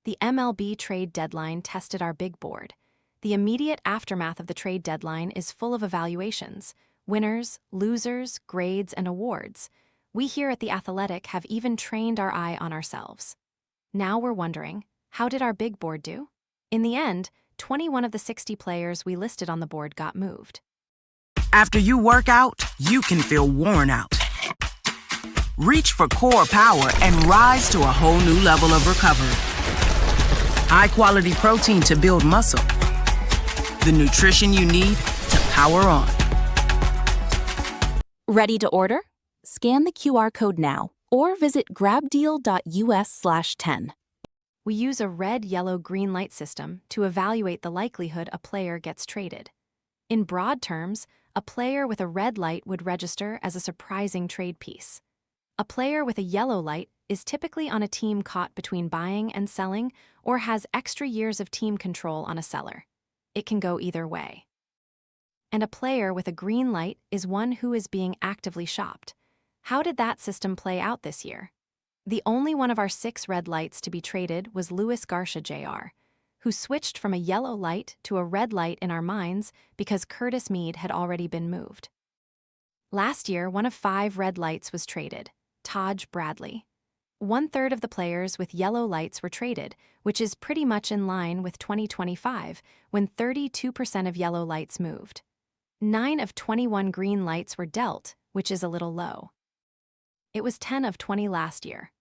The MLB Trade Deadline tested our big board. The immediate aftermath of the trade deadline is full of evaluations, winners, losers, grades, and awards. We here at The Athletic have even trained our eye on ourselves. Now we're wondering, how did our big board do? In the end, 21 of the 60 players we listed on the board got moved. After you work out, you can feel worn out. Reach for core power and rise to a whole new level of recovery. High-quality protein to build muscle. The nutrition you need to power on. Ready to order? Scan the QR code now or visit grabdeal.us/10. We use a red, yellow, green light system to evaluate the likelihood a player gets traded. In broad terms, a player with a red light would register as a surprising trade piece. A player with a yellow light is typically on a team caught between buying and selling or has extra years of team control on a seller. It can go either way. And a player with a green light is one who is being actively shopped. How did that system play out this year? The only one of our 6 red lights to be traded was Luis Garcia Jr., who switched from a yellow light to a red light in our minds because Curtis Mead had already been moved. Last year, one of 5 red lights was traded, Taj Bradley. 1/3 of the players with yellow lights were traded, which is pretty much in line with 2025, when 32% of yellow lights moved. 9 of 21 green lights were dealt, which is a little low. It was 10 of 20 last year.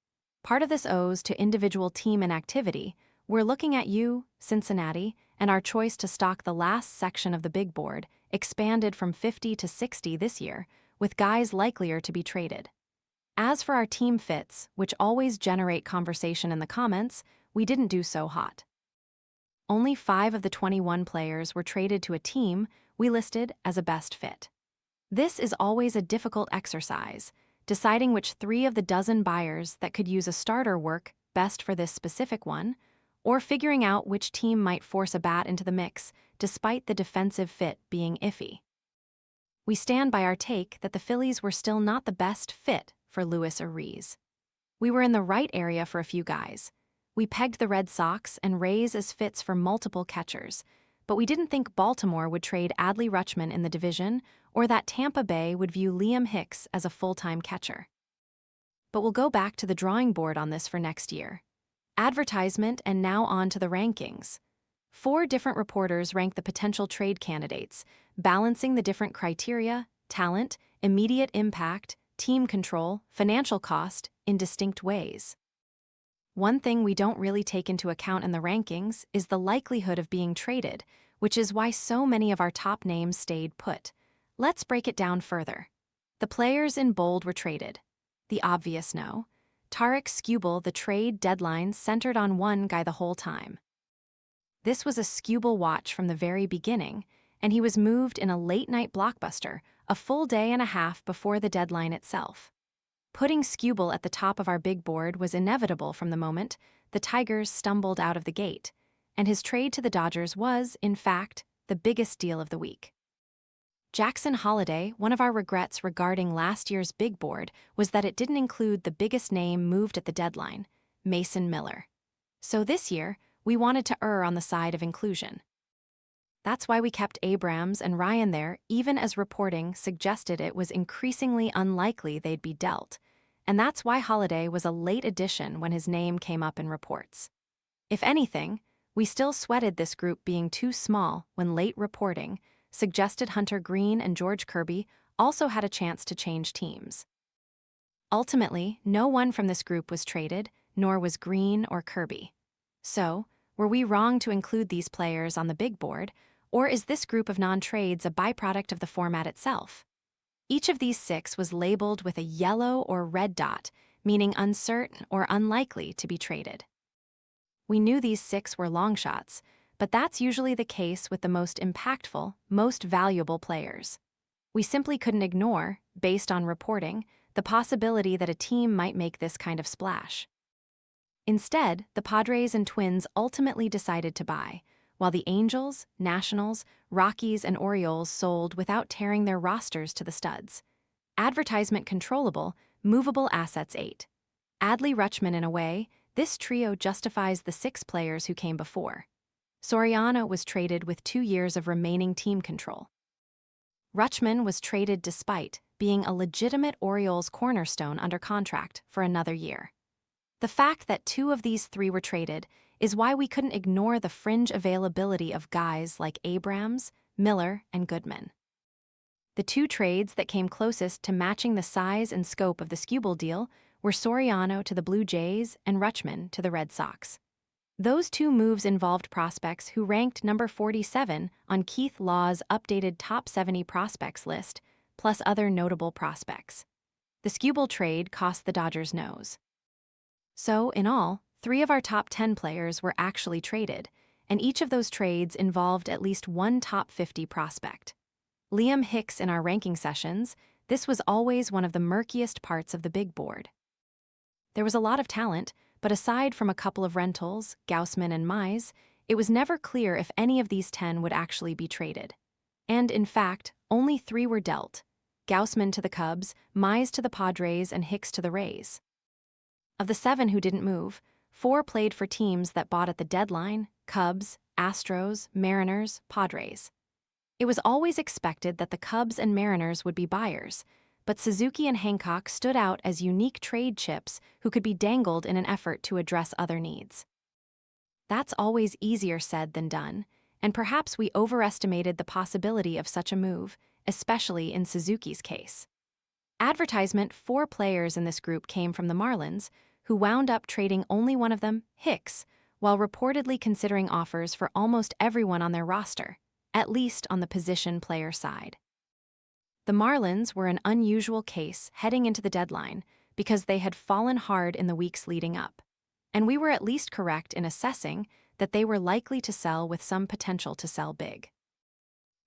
Part of this owes to individual team inactivity. We're looking at you, Cincinnati, and our choice to stock the last section of the big board expanded from 50 to 60 this year, with guys likelier to be traded. As for our team fits, which always generate conversation in the comments, we didn't do so hot. Only 5 of the 21 players were traded to a team we listed as a best fit. This is always a difficult exercise, deciding which 3 of the dozen buyers that could use a starter work best for this specific one, or figuring out which team might force a bat into the mix despite the defensive fit being iffy. We stand by our take that the Phillies were still not the best fit for Luis or Reese. We were in the right area for a few guys. We pegged the Red Sox and Rays as fits for multiple catchers, but we didn't think Baltimore would trade Adley Rutschman in the division or that Tampa Bay would view Liam Hicks as a full-time catcher. But we'll go back to the drawing board on this for next year. Advertisement and now on to the rankings. 4 different reporters rank the potential trade candidates, balancing the different criteria, talent, immediate impact, team control, financial cost, in distinct ways. One thing we don't really take into account in the rankings is the likelihood of being traded, which is why so many of our top names stayed put. Let's break it down further. The players in bold were traded. The obvious no. Tarik Skubal, the trade deadline centered on one guy the whole time. This was a Skubal watch from the very beginning, and he was moved in a late-night blockbuster, a full day and a half before the deadline itself. Putting Skubal at the top of our big board was inevitable from the moment the Tigers stumbled out of the gate, and his trade to the Dodgers was, in fact, the biggest deal of the week. Jackson Holliday, one of our regrets regarding last year's big board was that it didn't include the biggest name moved at the deadline, Mason Miller. So this year, we wanted to err on the side of inclusion. That's why we kept Abrams and Ryan there, even as reporting suggested it was increasingly unlikely they'd be dealt. And that's why Holliday was a late addition when his name came up in reports. If anything, we still sweated this group being too small when late reporting suggested Hunter Green and George Kirby also had a chance to change teams. Ultimately, no one from this group was traded, nor was Green or Kirby. So, were we wrong to include these players on the big board, or is this group of non-trades a byproduct of the format itself? Each of these 6 was labeled with a yellow or red dot, meaning uncertain or unlikely to be traded. We knew these 6 were long shots, but that's usually the case with the most impactful, most valuable players. We simply couldn't ignore, based on reporting, the possibility that a team might make this kind of splash. Instead, the Padres and Twins ultimately decided to buy, while the Angels, Nationals, Rockies, and Orioles sold without tearing their rosters to the studs. Advertisement controllable, movable assets 8. Adley Rutschman in a way, This trio justifies the 6 players who came before. Soriano was traded with 2 years of remaining team control. Rutschman was traded despite being a legitimate Orioles cornerstone under contract for another year. The fact that 2 of these 3 were traded is why we couldn't ignore the fringe availability of guys like Abrams, Miller, and Goodman. The 2 trades that came closest to matching the size and scope of the Skubal deal were Soriano to the Blue Jays and Rutschman to the Red Sox. Those 2 moves involved prospects who ranked number 47 on Keith Law's updated Top 70 Prospects list, plus other notable prospects. The Skubal trade cost the Dodgers nose. So, in all, 3 of our top 10 players were actually traded, and each of those trades involved at least one top 50 prospect. Liam Hicks in our ranking sessions, this was always one of the murkiest parts of the big board. There was a lot of talent, but aside from a couple of rentals, Gausman and Mize, it was never clear if any of these 10 would actually be traded. And in fact, only 3 were dealt: Gausman to the Cubs, Mize to the Padres, and Hicks to the Rays. Of the 7 who didn't move, 4 played for teams that bought at the deadline: Cubs, Astros, Mariners, Padres. It was always expected that the Cubs and Mariners would be buyers, but Suzuki and Hancock stood out as unique trade chips who could be dangled in an effort to address other needs. That's always easier said than done, and perhaps we overestimated the possibility of such a move, especially in Suzuki's case. Advertisement 4 players in this group came from the Marlins, who wound up trading only one of them, Hicks, while reportedly considering offers for almost everyone on their roster, at least on the position player side. The Marlins were an unusual case heading into the deadline because they had fallen hard in the weeks leading up, and we were at least correct in assessing that they were likely to sell with some potential to sell big.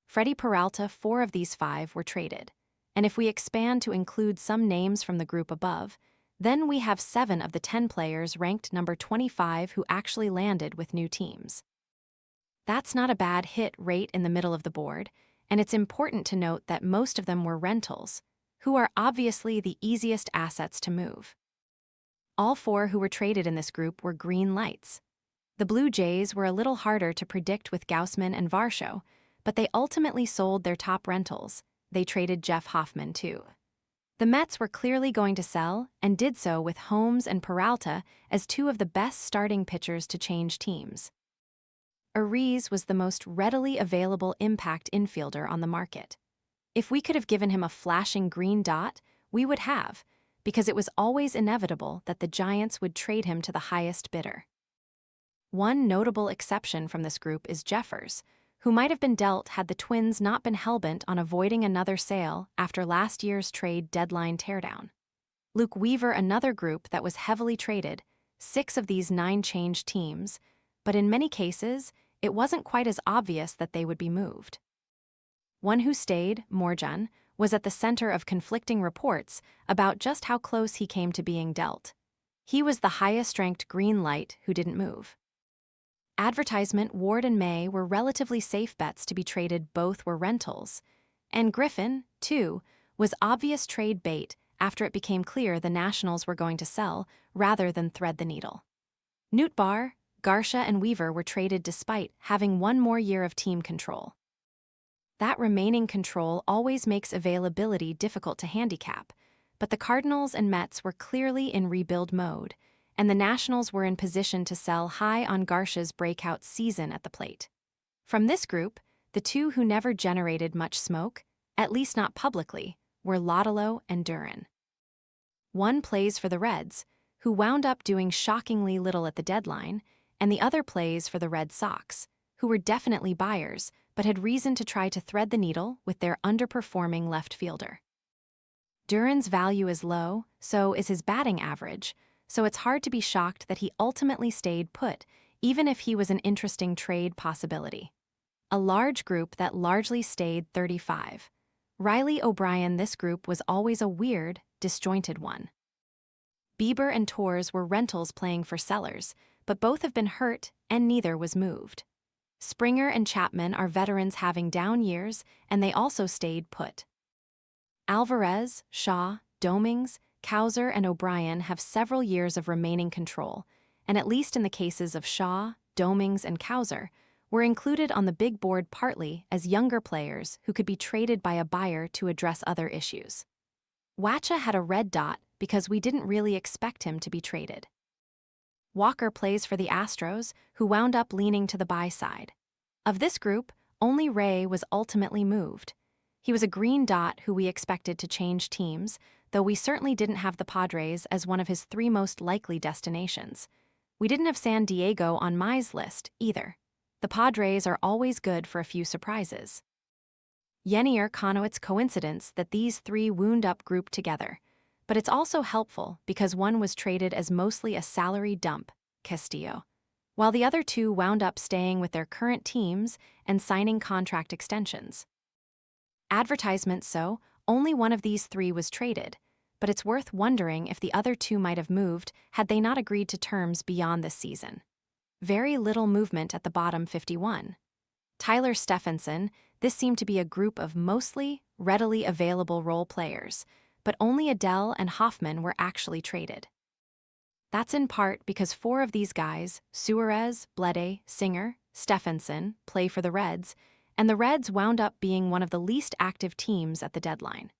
Freddie Peralta, 4 of these 5 were traded, and if we expand to include some names from the group above, then we have 7 of the 10 players ranked number 25 who actually landed with new teams. That's not a bad hit rate in the middle of the board, and it's important to note that most of them were rentals, who are obviously the easiest assets to move. All 4 who were traded in this group were green lights. The Blue Jays were a little harder to predict with Gausman and Varsho, but they ultimately sold their top rentals. They traded Jeff Hoffman too. The Mets were clearly going to sell, and did so with Holmes and Peralta as 2 of the best starting pitchers to change teams. Ariz was the most readily available impact infielder on the market. If we could have given him a flashing green dot, we would have, because it was always inevitable that the Giants would trade him to the highest bidder. One notable exception from this group is Jeffers, who might have been dealt had the Twins not been hellbent on avoiding another sale after last year's trade deadline teardown. Luke Weaver, another group that was heavily traded, 6 of these 9 changed teams, but in many cases, it wasn't quite as obvious that they would be moved. One who stayed, Morjan, was at the center of conflicting reports about just how close he came to being dealt. He was the highest-ranked green light who didn't move. Advertisement Ward and May were relatively safe bets to be traded, both were rentals. And Griffin, too, was obvious trade bait after it became clear the Nationals were going to sell rather than thread the needle. Nootbaar, Garcia, and Weaver were traded despite having 1 more year of team control. That remaining control always makes availability difficult to handicap, but the Cardinals and Mets were clearly in rebuild mode, and the Nationals were in position to sell high on Garcia's breakout season at the plate. From this group, the 2 who never generated much smoke, at least not publicly, were Lodolo and Duran. One plays for the Reds, who wound up doing shockingly little at the deadline, and the other plays for the Red Sox, who were definitely buyers but had reason to try to thread the needle with their underperforming left fielder. Duran's value is low, so is his batting average, so it's hard to be shocked that he ultimately stayed put, even if he was an interesting trade possibility. A large group that largely stayed 35. Riley O'Brien, this group was always a weird, disjointed one. Bieber and Torres were rentals playing for sellers, but both have been hurt and neither was moved. Springer and Chapman are veterans having down years, and they also stayed put. Alvarez, Shaw, Domings, Cowser, and O'Brien have several years of remaining control, and at least in the cases of Shaw, Domings, and Cowser, were included on the big board partly as younger players who could be traded by a buyer to address other issues. Wacha had a red dot because we didn't really expect him to be traded. Walker plays for the Astros, who wound up leaning to the buy side. Of this group, only Ray was ultimately moved. He was a green dot who we expected to change teams, though we certainly didn't have the Padres as one of his 3 most likely destinations. We didn't have San Diego on my list, either. The Padres are always good for a few surprises. Yennier connotes coincidence that these 3 wound up grouped together, but it's also helpful because one was traded as mostly a salary dump, Castillo, while the other 2 wound up staying with their current teams and signing contract extensions. Advertisements so, only one of these 3 was traded, but it's worth wondering if the other 2 might have moved had they not agreed to terms beyond this season. Very little movement at the bottom 51. Tyler Stephenson, this seemed to be a group of mostly readily available role players, but only Adele and Hoffman were actually traded. That's in part because 4 of these guys, Suarez, Blede, Singer, Stephenson, play for the Reds, and the Reds wound up being one of the least active teams at the deadline.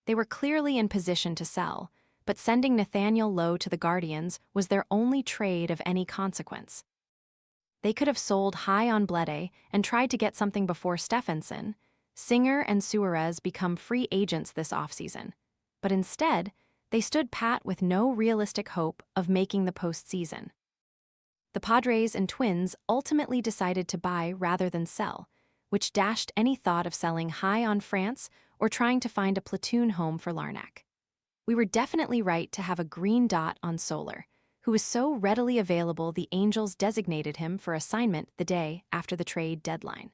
They were clearly in position to sell, but sending Nathaniel Lowe to the Guardians was their only trade of any consequence. They could have sold high on Blede and tried to get something before Stephenson. Singer and Suarez become free agents this offseason, but instead, they stood pat with no realistic hope of making the postseason. The Padres and Twins ultimately decided to buy rather than sell, which dashed any thought of selling high on France or trying to find a platoon home for Larnach. We were definitely right to have a green dot on Soler, who was so readily available the Angels designated him for assignment the day after the trade deadline.